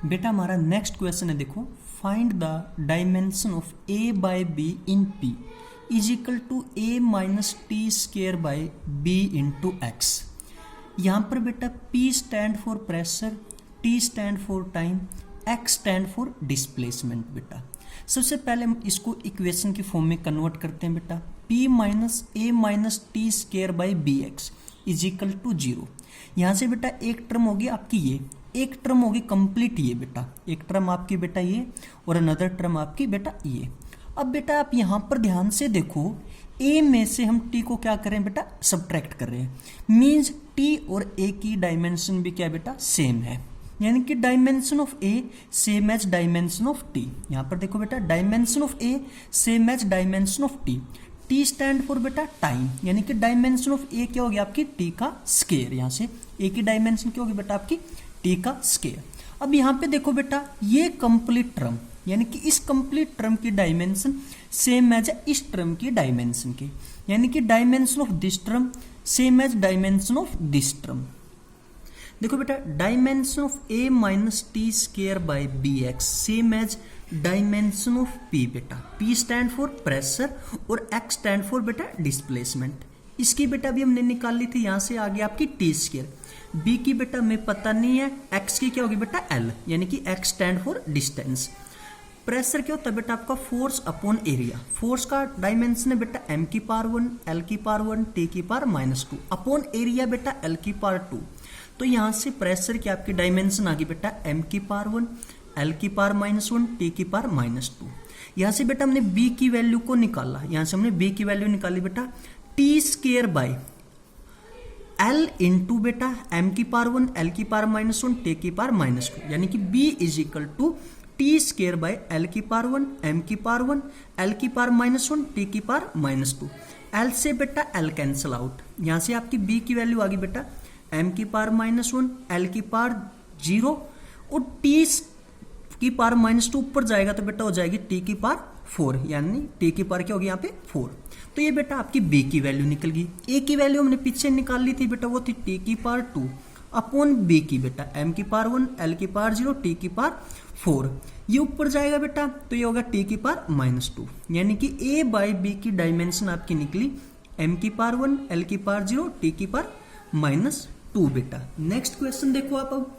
बेटा हमारा next question है, देखो find the dimension of a by b in P is equal to a minus t square by b into x. यहाँ पर बेटा P stand for pressure, T stand for time, X stand for displacement. बेटा सबसे पहले हम इसको equation की form में कन्वर्ट करते हैं। बेटा P minus a minus t square by b x is equal to 0। यहाँ से बेटा एक टर्म होगी आपकी ये, एक टर्म होगी कंप्लीट ये बेटा, एक टर्म आपकी बेटा ये और अनदर टर्म आपकी बेटा ये। अब बेटा आप यहाँ पर ध्यान से देखो, a में से हम t को क्या करें बेटा, सब्ट्रैक्ट कर रहे हैं, मीन्स t और a की डायमेंशन भी क्या बेटा सेम है, यानी कि dimension of a same as dimension of t। यहाँ पर देखो बेटा dimension of a same as dimension of t। t stand for बेटा टाइम, यानी कि डायमेंशन ऑफ a क्या होगी आपकी t का स्केयर। यहाँ से a की डायमेंशन क्या होगी बेटा आपकी t का स्केयर। अब यहाँ पे देखो बेटा ये कंप्लीट टर्म, यानी कि इस कंप्लीट टर्म की डायमेंशन सेम एज इस टर्म की डायमेंशन की, यानी कि dimension of this term same as dimension of this term. देखो बेटा dimension of a minus t square by b x same as dimension of p। बेटा p stand for pressure और x stand for बेटा displacement. इसकी बेटा भी हमने निकाल ली थी, यहाँ से आ गया आपकी टी स्केयर। b की बेटा हमें पता नहीं है, x की क्या होगी बेटा l, यानी कि x stand for distance. Pressure क्या होता है बेटा आपका फोर्स अपॉन एरिया, फोर्स का डायमेंशन है बेटा m की पावर 1 l की पावर 1 t की पावर -2 अपॉन एरिया बेटा l की पावर 2। तो यहाँ से प्रेशर की आपकी डायमेंशन आ गई बेटा m की पावर 1 l की पावर -1 t की पावर -2। यहाँ से बेटा हमने b की वैल्यू को निकाला, यहाँ से हमने b की वैल्यू निकाली बेटा t square by l into बेटा m की पावर 1 l की पावर -1 t की पावर -2, यानी कि b is equal to t square by l की पावर 1 m की पावर 1 l की पावर -1 t की पावर -2। l से बेटा l कैंसिल आउट, यहाँ से आपकी b की वैल्यू आ गई बेटा m की पावर -1 l की पावर 0 और t की पावर -2 ऊपर जाएगा तो बेटा हो जाएगी t की पावर 4, यानी t की पावर क्या होगी यहाँ पे 4। तो ये बेटा आपकी b की वैल्यू निकल गई। a की वैल्यू हमने पीछे निकाल ली थी बेटा, वो थी t की पावर 2 अपॉन b की बेटा m की पावर 1 l की पावर 0 t की पावर 4। ये ऊपर जाएगा बेटा तो ये होगा t की पावर -2, यानी कि a बाई b की डायमेंशन आपकी निकली m की पावर 1 l की पावर 0 t की पावर -2। बेटा नेक्स्ट क्वेश्चन देखो आप। अब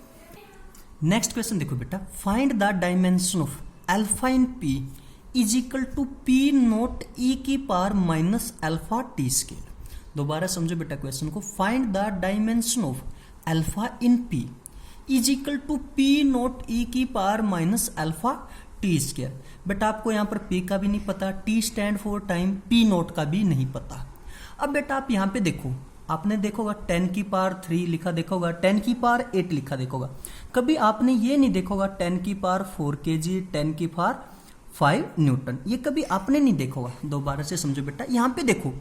नेक्स्ट क्वेश्चन देखो बेटा, find the dimension of alpha in p is equal to p naught e की पावर -अल्फा टी स्केयर। दोबारा समझो बेटा क्वेश्चन को, find the dimension of alpha in p is equal to p naught e की power -alpha t square. बेटा आपको यहाँ पर p का भी नहीं पता, t stand for time, p not का भी नहीं पता। अब बेटा आप यहाँ पे देखो, आपने देखोगा 10 की पावर 3 लिखा देखोगा, 10 की पावर 8 लिखा देखोगा, कभी आपने ये नहीं देखोगा 10 की पावर 4 kg 10 की पावर 5 न्यूटन, ये कभी आपने नहीं देखोगा। दोबारा से समझो बेटा, यहाँ पे देखो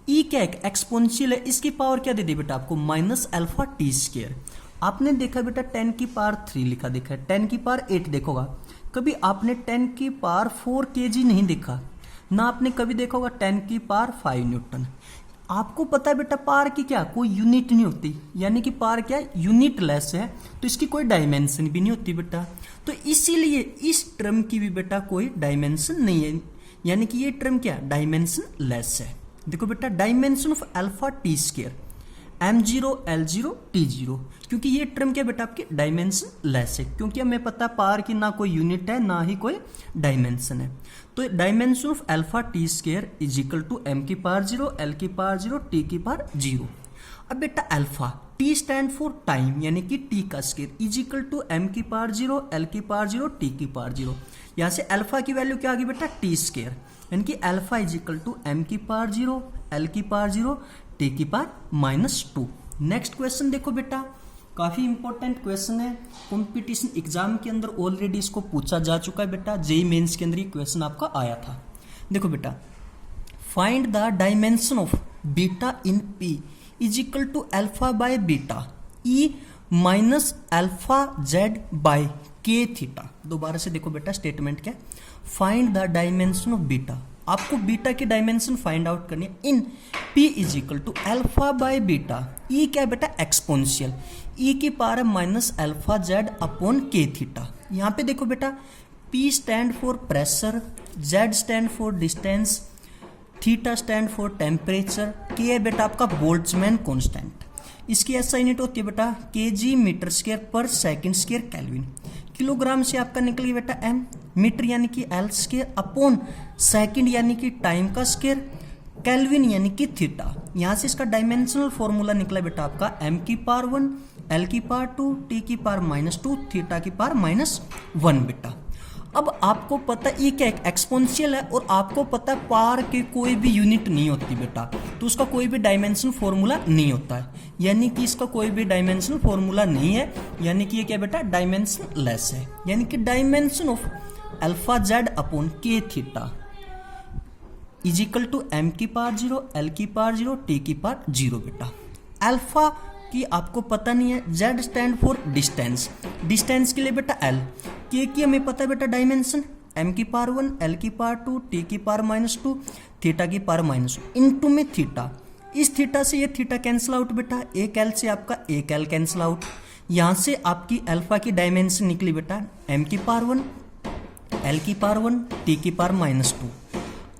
e क्या है, एक्सपोनेंशियल है, इसकी पावर क्या दे दी बेटा आपको -अल्फा टी स्केयर। आपने देखा बेटा 10 की पावर 3 लिखा देखा है, 10 की पावर 8 देखोगा, कभी आपने 10 की पावर 4 kg नहीं देखा, ना आपने कभी देखोगा 10 की पावर 5 न्यूटन। आपको पता है बेटा पावर की क्या कोई यूनिट नहीं होती, यानी कि पावर क्या यूनिट लेस है, तो इसकी कोई डायमेंशन भी नहीं होती बेटा। तो इसीलिए इस टर्म की भी बेटा कोई डायमेंशन नहीं है, यानी कि ये टर्म क्या डायमेंशन लेस है। देखो बेटा dimension of alpha t square m0 l0 t0, क्योंकि ये टर्म क्या बेटा आपकी डायमेंशन लेस है, क्योंकि हमें पता है पावर की ना कोई यूनिट है ना ही कोई डायमेंशन है। तो dimension of alpha t square is equal to m की पावर 0 l की पावर 0 t की पावर 0। अब बेटा alpha t stand for time, यानी कि t का square is equal to m की पावर 0 l की पावर 0 t की पावर 0। यहाँ से अल्फा की वैल्यू क्या आ गई बेटा t स्केयर, यानी कि alpha is equal to m की पावर 0 l की पावर 0 t की पावर -2। नेक्स्ट क्वेश्चन देखो बेटा, काफी इंपॉर्टेंट क्वेश्चन है, कंपटीशन एग्जाम के अंदर ऑलरेडी इसको पूछा जा चुका है बेटा, जेई मेंस के अंदर ये क्वेश्चन आपका आया था। देखो बेटा, find the dimension of beta in p is equal to alpha by beta e minus alpha z by k theta. दोबारा से देखो बेटा स्टेटमेंट क्या, find the dimension of beta, आपको बीटा की डायमेंशन फाइंड आउट करनी है in p is equal to alpha by beta. e क्या है बेटा एक्सपोनेंशियल, ई की power minus alpha z upon k theta. यहाँ पे देखो बेटा P stand for pressure, Z stand for distance, theta stand for temperature, के है बेटा आपका बोल्ट्जमैन कांस्टेंट। इसकी एसआई यूनिट होती है बेटा केजी मीटर स्क्वायर पर सेकंड स्क्वायर केल्विन। किलोग्राम से आपका निकल गया बेटा m, मीटर यानी कि L स्क्वायर अपॉन सेकंड यानी कि टाइम का स्क्वायर, केल्विन यानी कि थीटा। यहाँ से इसका डायमेंशनल फॉर्मूला निकला बेटा आपका m की पावर 1, L की पावर 2, T की पावर -2, थीटा की पावर -1 बेटा। अब आपको पता ये क्या एक्सपोनेंशियल है और आपको पता है पावर की कोई भी यूनिट नहीं होती बेटा, तो उसका कोई भी डायमेंशन फॉर्मूला नहीं होता है, यानी कि इसका कोई भी डायमेंशन फॉर्मूला नहीं है, यानी कि ये क्या बेटा डायमेंशन लेस है, यानी कि dimension of alpha z upon k theta is equal to m की पावर 0, L की पावर 0, T की पावर 0 बेटा। अल्फा कि आपको पता नहीं है, Z stand for distance, distance के लिए बेटा L, के की हमें पता है बेटा डायमेंशन m की पावर 1, L की पावर 2, T की पावर -2, थीटा की पावर -2 इनटू में थीटा। इस थीटा से ये थीटा कैंसिल आउट बेटा, एक L से आपका एक L कैंसिल आउट। यहाँ से आपकी अल्फा की डायमेंशन निकली बेटा m की पावर 1, L की पावर 1, T की पावर -2।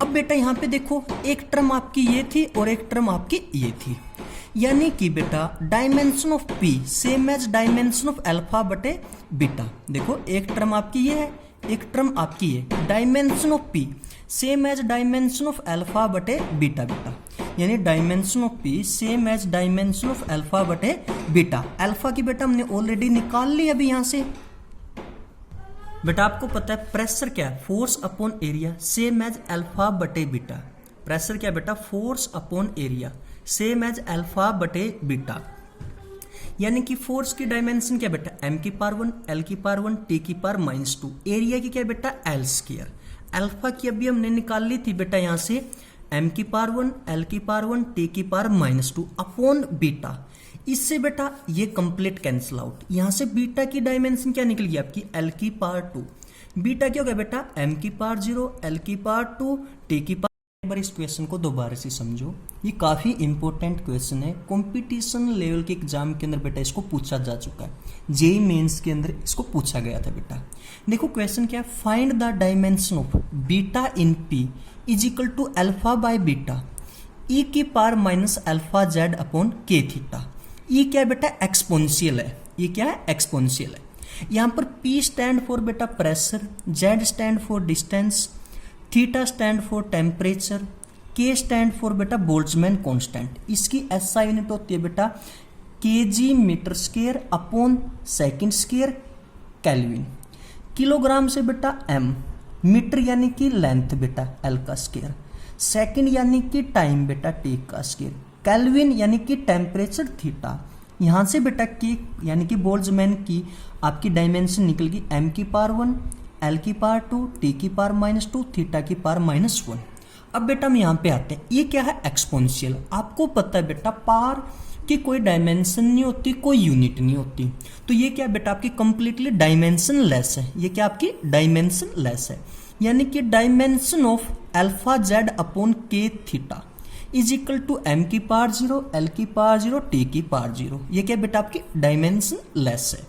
अब बेटा यहाँ पे देखो एक टर्म आपकी ये थी और एक टर्म आपकी ये थी, यानी कि बेटा dimension of P same as dimension of alpha बटे बीटा। देखो एक टर्म आपकी ये है, एक टर्म आपकी ये, dimension of P same as dimension of alpha बटे बीटा बेटा, यानी dimension of P same as dimension of alpha बटे बीटा। अल्फा की बेटा हमने ऑलरेडी निकाल ली अभी यहाँ से बेटा। आपको पता है प्रेशर क्या है, force upon area same as alpha बटे बीटा। प्रेशर क्या बेटा, force upon area same as alpha बटे बीटा, यानी कि फोर्स की डायमेंशन क्या बेटा m की पावर 1, L की पावर 1, T की पावर -2, एरिया की क्या बेटा L स्क्वायर। अल्फा की अभी हमने निकाल ली थी बेटा यहाँ से m की पावर 1, L की पावर 1, T की पावर -2 अपॉन बीटा। इससे बेटा ये कंप्लीट कैंसिल आउट, यहाँ से बीटा की डायमेंशन क्या निकल गई आपकी L की पावर 2, बीटा क्या हो गया बेटा m की पावर 0, L की पावर 2, T की पावर। एक बार इस क्वेश्चन को दोबारा से समझो, ये काफी इंपॉर्टेंट क्वेश्चन है, कंपटीशन लेवल के एग्जाम के अंदर बेटा इसको पूछा जा चुका है, जेई मेंस के अंदर इसको पूछा गया था बेटा। देखो क्वेश्चन क्या है, find the dimension of beta in P is equal to alpha by beta e की power minus alpha z upon k theta. ये क्या है बेटा एक्सपोनेंशियल है, ये क्या है एक्सपोनेंशियल है। यहाँ पर P स्टैंड फॉर बेटा pressure, Z stand for distance, theta stand for temperature, K stand for बेटा बोल्ट्जमैन कांस्टेंट। इसकी SI यूनिट होती है बेटा kg metre square upon second square kelvin. Kilogram से बेटा m, मीटर यानी कि लेंथ बेटा L का स्क्वायर, सेकंड यानी कि टाइम बेटा T का स्क्वायर, केल्विन यानी कि टेम्परेचर थीटा। यहाँ से बेटा के यानी कि बोल्ट्जमैन की आपकी डायमेंशन निकल गई m की पावर 1, L की पावर 2, T की पावर -2, थीटा की पावर -1। अब बेटा हम यहाँ पे आते हैं, ये क्या है एक्सपोनेंशियल। आपको पता है बेटा पावर की कोई डायमेंशन नहीं होती, कोई यूनिट नहीं होती, तो ये क्या बेटा आपकी कंप्लीटली डायमेंशन लेस है, ये क्या आपकी डायमेंशन लेस है, यानी कि dimension of alpha z upon k theta is equal to m की पावर 0, L की पावर 0, T की पावर 0। ये क्या बेटा आपकी डायमेंशन लेस है।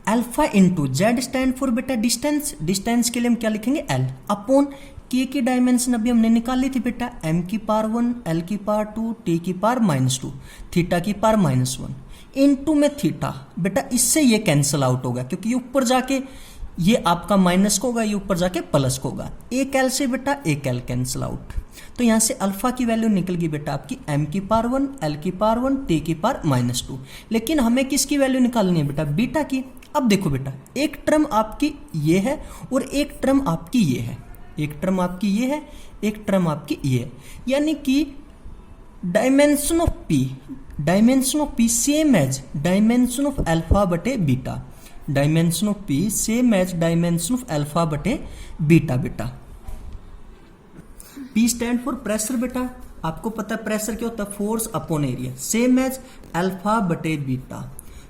Alpha into z stand for बेटा डिस्टेंस, डिस्टेंस के लिए हम क्या लिखेंगे L अपॉन के की डायमेंशन अभी हमने निकाल ली थी बेटा m की पावर 1, L की पावर 2, T की पावर -2, थीटा की पावर -1 इनटू में थीटा। बेटा इससे ये कैंसिल आउट होगा क्योंकि ये ऊपर जाके ये आपका माइनस को होगा, ये ऊपर जाके प्लस को होगा, एक L से बेटा एक L कैंसिल आउट। तो यहाँ से अल्फा की वैल्यू निकल गई बेटा आपकी m की पावर 1, L की पावर 1, T की पावर -2। लेकिन हमें किसकी वैल्यू निकालनी है बेटा बीटा की। अब देखो बेटा एक टर्म आपकी ये है और एक टर्म आपकी ये है, एक टर्म आपकी ये है, एक टर्म आपकी ये है, यानी कि dimension of P same as dimension of alpha बटे beta, dimension of P same as dimension of alpha बटे बीटा बेटा। P स्टैंड फॉर प्रेशर बेटा, आपको पता है प्रेशर क्या होता है force upon area same as alpha बटे बीटा।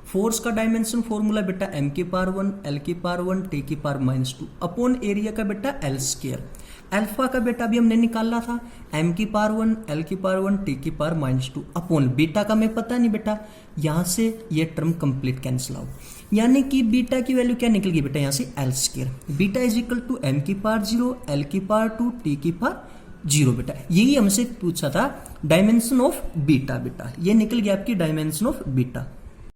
फोर्स का डायमेंशन फॉर्मूला बेटा m की पावर 1 l की पावर 1 t की पावर -2 अपॉन एरिया का बेटा l स्क्वायर। अल्फा का बेटा भी हमने निकाला था m की पावर 1 l की पावर 1 t की पावर -2 अपॉन बीटा का मैं पता नहीं बेटा, यहां से ये टर्म कंप्लीट कैंसिल आउट, यानी कि बीटा की वैल्यू क्या निकल गई बेटा यहाँ से l square. Beta is equal to m की पावर 0 l की पावर 2 t की पावर 0 बेटा, यही हमसे पूछा था डायमेंशन ऑफ बीटा। बेटा ये निकल गया आपकी डायमेंशन ऑफ बीटा।